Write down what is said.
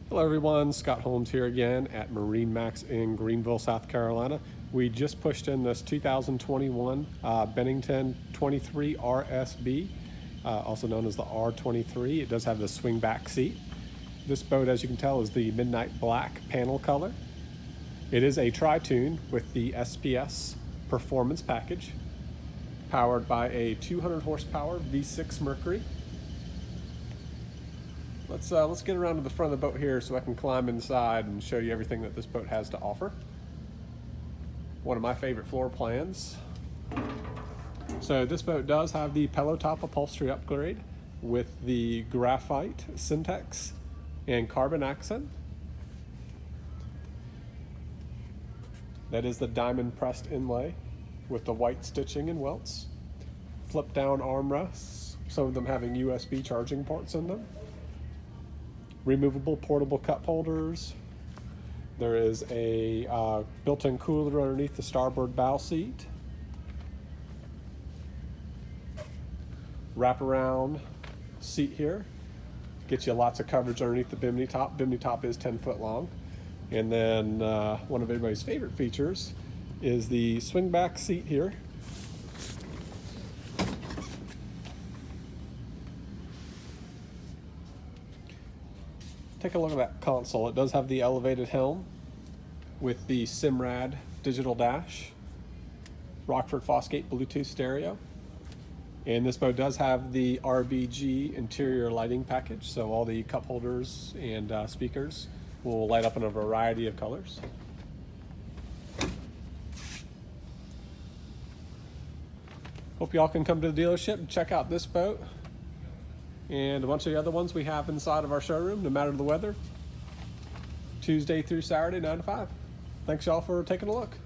Hello everyone, Scott Holmes here again at MarineMax in Greenville, South Carolina. We just pushed in this 2021 Bennington 23 RSB, also known as the R23. It does have the swingback seat. This boat, as you can tell, is the midnight black panel color. It is a tri-tune with the SPS performance package, powered by a 200 horsepower V6 Mercury. Let's get around to the front of the boat here so I can climb inside and show you everything that this boat has to offer. One of my favorite floor plans. So this boat does have the pillow top upholstery upgrade with the graphite syntax and carbon accent. That is the diamond pressed inlay with the white stitching and welts. Flip down armrests, some of them having USB charging ports in them. Removable portable cup holders. There is a built-in cooler underneath the starboard bow seat. Wraparound seat here. Gets you lots of coverage underneath the bimini top. Bimini top is 10 foot long. And then one of everybody's favorite features is the swingback seat here. Take a look at that console. It does have the elevated helm with the Simrad digital dash, Rockford Fosgate Bluetooth stereo. And this boat does have the RBG interior lighting package, so all the cup holders and speakers will light up in a variety of colors. Hope y'all can come to the dealership and check out this boat and a bunch of the other ones we have inside of our showroom, no matter the weather, Tuesday through Saturday, 9 to 5. Thanks y'all for taking a look.